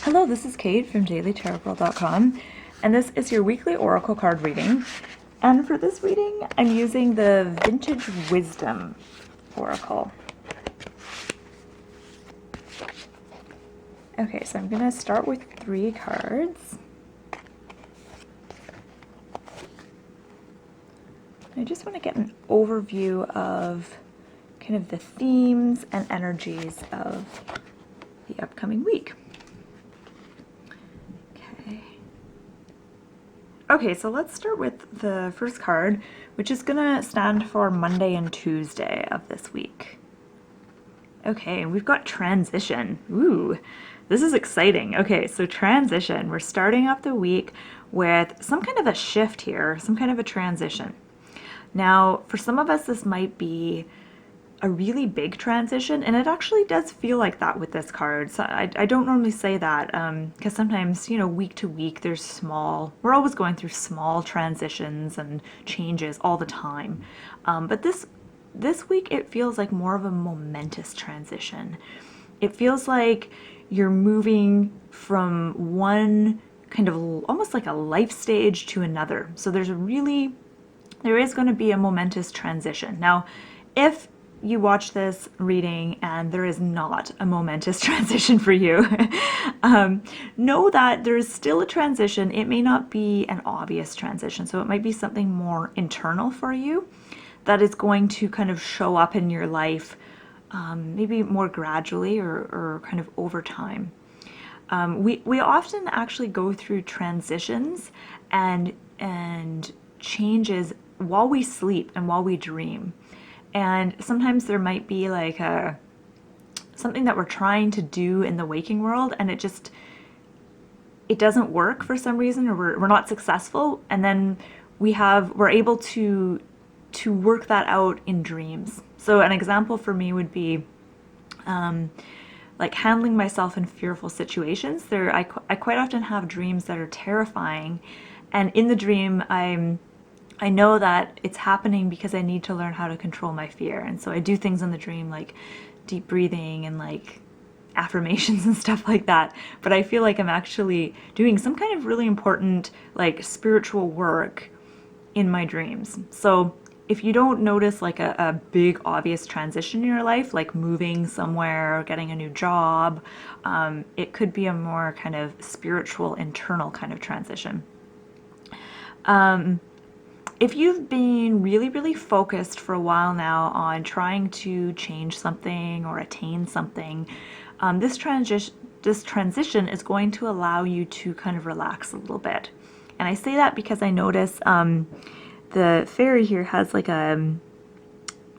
Hello, this is Kate from dailytarotgirl.com, and this is your weekly oracle card reading. And for this reading, I'm using the Vintage Wisdom Oracle. Okay, so I'm going to start with 3 cards. I just want to get an overview of kind of the themes and energies of the upcoming week. Okay, so let's start with the first card, which is going to stand for Monday and Tuesday of this week. Okay, we've got transition. Ooh, this is exciting. Okay, so transition. We're starting off the week with some kind of a shift here, some kind of a transition. Now, for some of us, this might be a really big transition, and it actually does feel like that with this card. So I don't normally say that because sometimes, you know, week to week we're always going through small transitions and changes all the time. But this week it feels like more of a momentous transition. It feels like you're moving from one kind of almost like a life stage to another. So there is going to be a momentous transition. Now, if you watch this reading and there is not a momentous transition for you, know that there is still a transition. It may not be an obvious transition, so it might be something more internal for you that is going to kind of show up in your life, maybe more gradually or kind of over time. We often actually go through transitions and changes while we sleep and while we dream. And sometimes there might be like something that we're trying to do in the waking world, and it doesn't work for some reason, or we're not successful, and then we're able to work that out in dreams. So an example for me would be like handling myself in fearful situations. I quite often have dreams that are terrifying, and in the dream I know that it's happening because I need to learn how to control my fear. And so I do things in the dream like deep breathing and like affirmations and stuff like that. But I feel like I'm actually doing some kind of really important like spiritual work in my dreams. So if you don't notice like a big obvious transition in your life, like moving somewhere or getting a new job, it could be a more kind of spiritual, internal kind of transition. If you've been really, really focused for a while now on trying to change something or attain something, this transition is going to allow you to kind of relax a little bit. And I say that because I notice the fairy here has like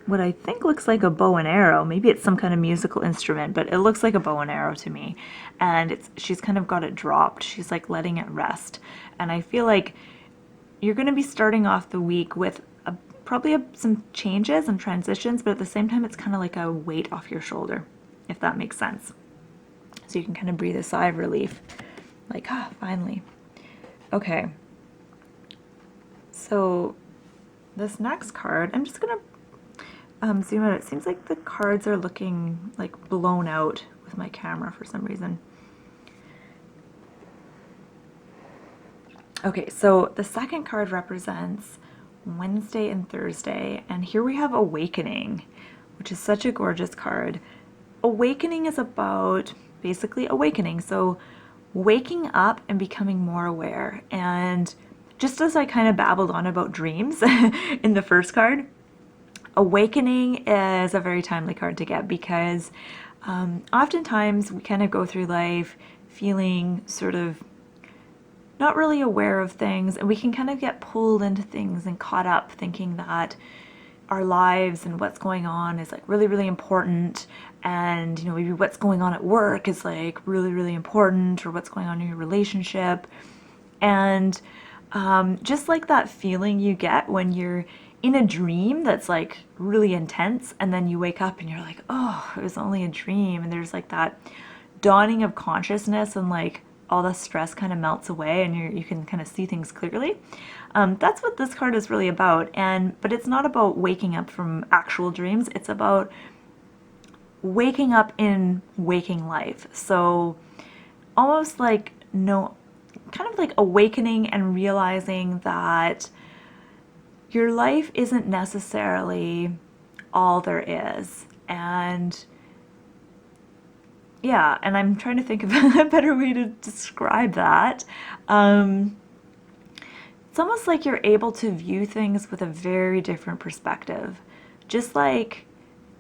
what I think looks like a bow and arrow. Maybe it's some kind of musical instrument, but it looks like a bow and arrow to me. And she's kind of got it dropped. She's like letting it rest. And I feel like you're going to be starting off the week with probably some changes and transitions, but at the same time, it's kind of like a weight off your shoulder, if that makes sense. So you can kind of breathe a sigh of relief, like, finally. Okay. So this next card, I'm just going to zoom out. It seems like the cards are looking like blown out with my camera for some reason. Okay, so the second card represents Wednesday and Thursday, and here we have Awakening, which is such a gorgeous card. Awakening is about basically awakening, so waking up and becoming more aware. And just as I kind of babbled on about dreams in the first card, Awakening is a very timely card to get because oftentimes we kind of go through life feeling sort of not really aware of things, and we can kind of get pulled into things and caught up thinking that our lives and what's going on is like really, really important, and you know, maybe what's going on at work is like really, really important, or what's going on in your relationship. And just like that feeling you get when you're in a dream that's like really intense, and then you wake up and you're like, oh, it was only a dream, and there's like that dawning of consciousness, and like all the stress kind of melts away and you can kind of see things clearly. That's what this card is really about. But it's not about waking up from actual dreams. It's about waking up in waking life. So almost like kind of like awakening and realizing that your life isn't necessarily all there is. And yeah, and I'm trying to think of a better way to describe that. It's almost like you're able to view things with a very different perspective. Just like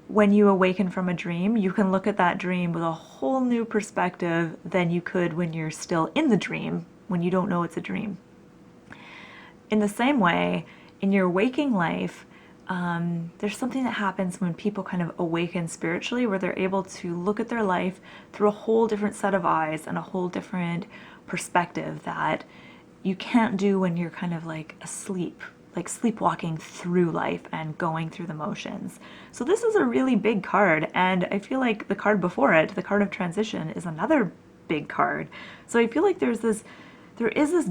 when you awaken from a dream, you can look at that dream with a whole new perspective than you could when you're still in the dream, when you don't know it's a dream. In the same way, in your waking life, there's something that happens when people kind of awaken spiritually, where they're able to look at their life through a whole different set of eyes and a whole different perspective that you can't do when you're kind of like asleep, like sleepwalking through life and going through the motions. So this is a really big card, and I feel like the card before it, the card of transition, is another big card. So I feel like there is this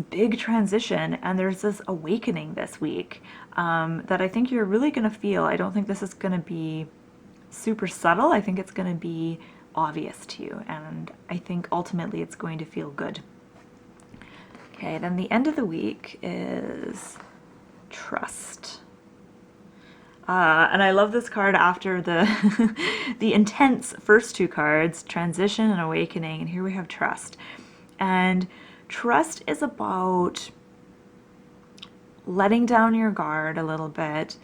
big transition, and there's this awakening this week that I think you're really going to feel. I don't think this is going to be super subtle. I think it's going to be obvious to you, and I think ultimately it's going to feel good. Okay, then the end of the week is trust. And I love this card after the the intense first two cards, transition and awakening, and here we have trust. And trust is about letting down your guard a little bit,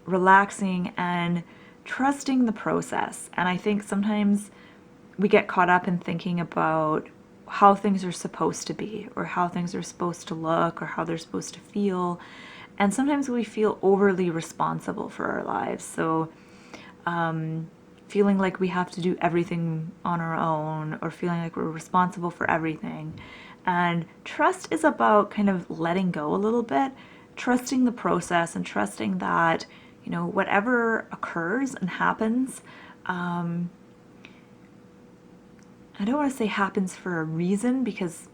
relaxing and trusting the process. And I think sometimes we get caught up in thinking about how things are supposed to be, or how things are supposed to look, or how they're supposed to feel. And sometimes we feel overly responsible for our lives. So feeling like we have to do everything on our own, or feeling like we're responsible for everything. And trust is about kind of letting go a little bit, trusting the process and trusting that, you know, whatever occurs and happens, I don't want to say happens for a reason, because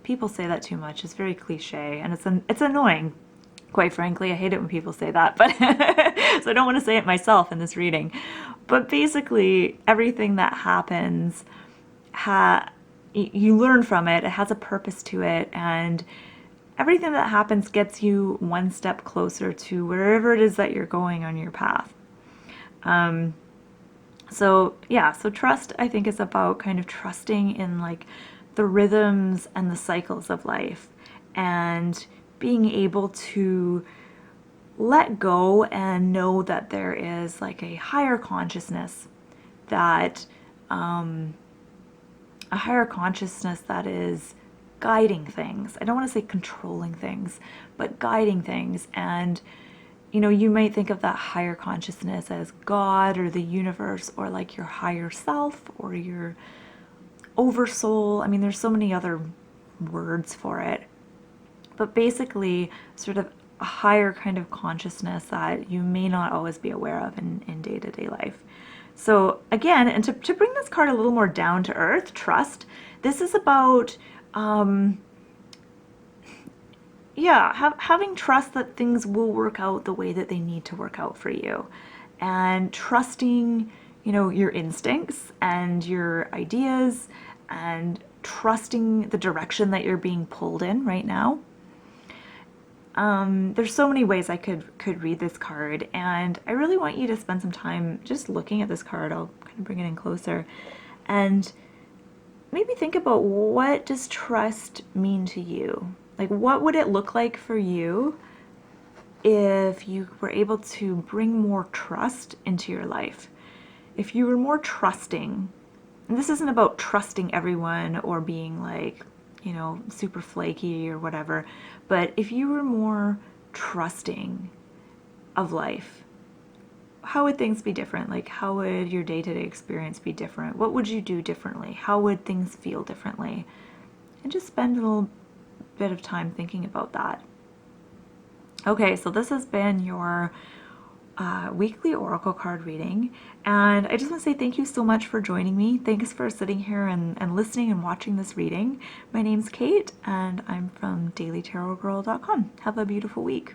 people say that too much. It's very cliche, and it's annoying. Quite frankly, I hate it when people say that, but so I don't want to say it myself in this reading. But basically, everything that happens, you learn from it. It has a purpose to it, and everything that happens gets you one step closer to wherever it is that you're going on your path. So yeah, so trust, I think, is about kind of trusting in like the rhythms and the cycles of life, and being able to let go and know that there is like a higher consciousness that is guiding things. I don't want to say controlling things, but guiding things. And you know, you might think of that higher consciousness as God or the universe, or like your higher self or your oversoul. I mean, there's so many other words for it. But basically, sort of a higher kind of consciousness that you may not always be aware of in day-to-day life. So again, and to bring this card a little more down to earth, trust, this is about having trust that things will work out the way that they need to work out for you, and trusting, you know, your instincts and your ideas, and trusting the direction that you're being pulled in right now. There's so many ways I could read this card, and I really want you to spend some time just looking at this card. I'll kind of bring it in closer, and maybe think about, what does trust mean to you? Like, what would it look like for you if you were able to bring more trust into your life? If you were more trusting, and this isn't about trusting everyone or being like, you know, super flaky or whatever, but if you were more trusting of life, how would things be different? Like, how would your day-to-day experience be different? What would you do differently? How would things feel differently? And just spend a little bit of time thinking about that. Okay, so this has been your weekly oracle card reading, and I just want to say thank you so much for joining me. Thanks for sitting here and listening and watching this reading. My name's Kate, and I'm from dailytarotgirl.com. Have a beautiful week.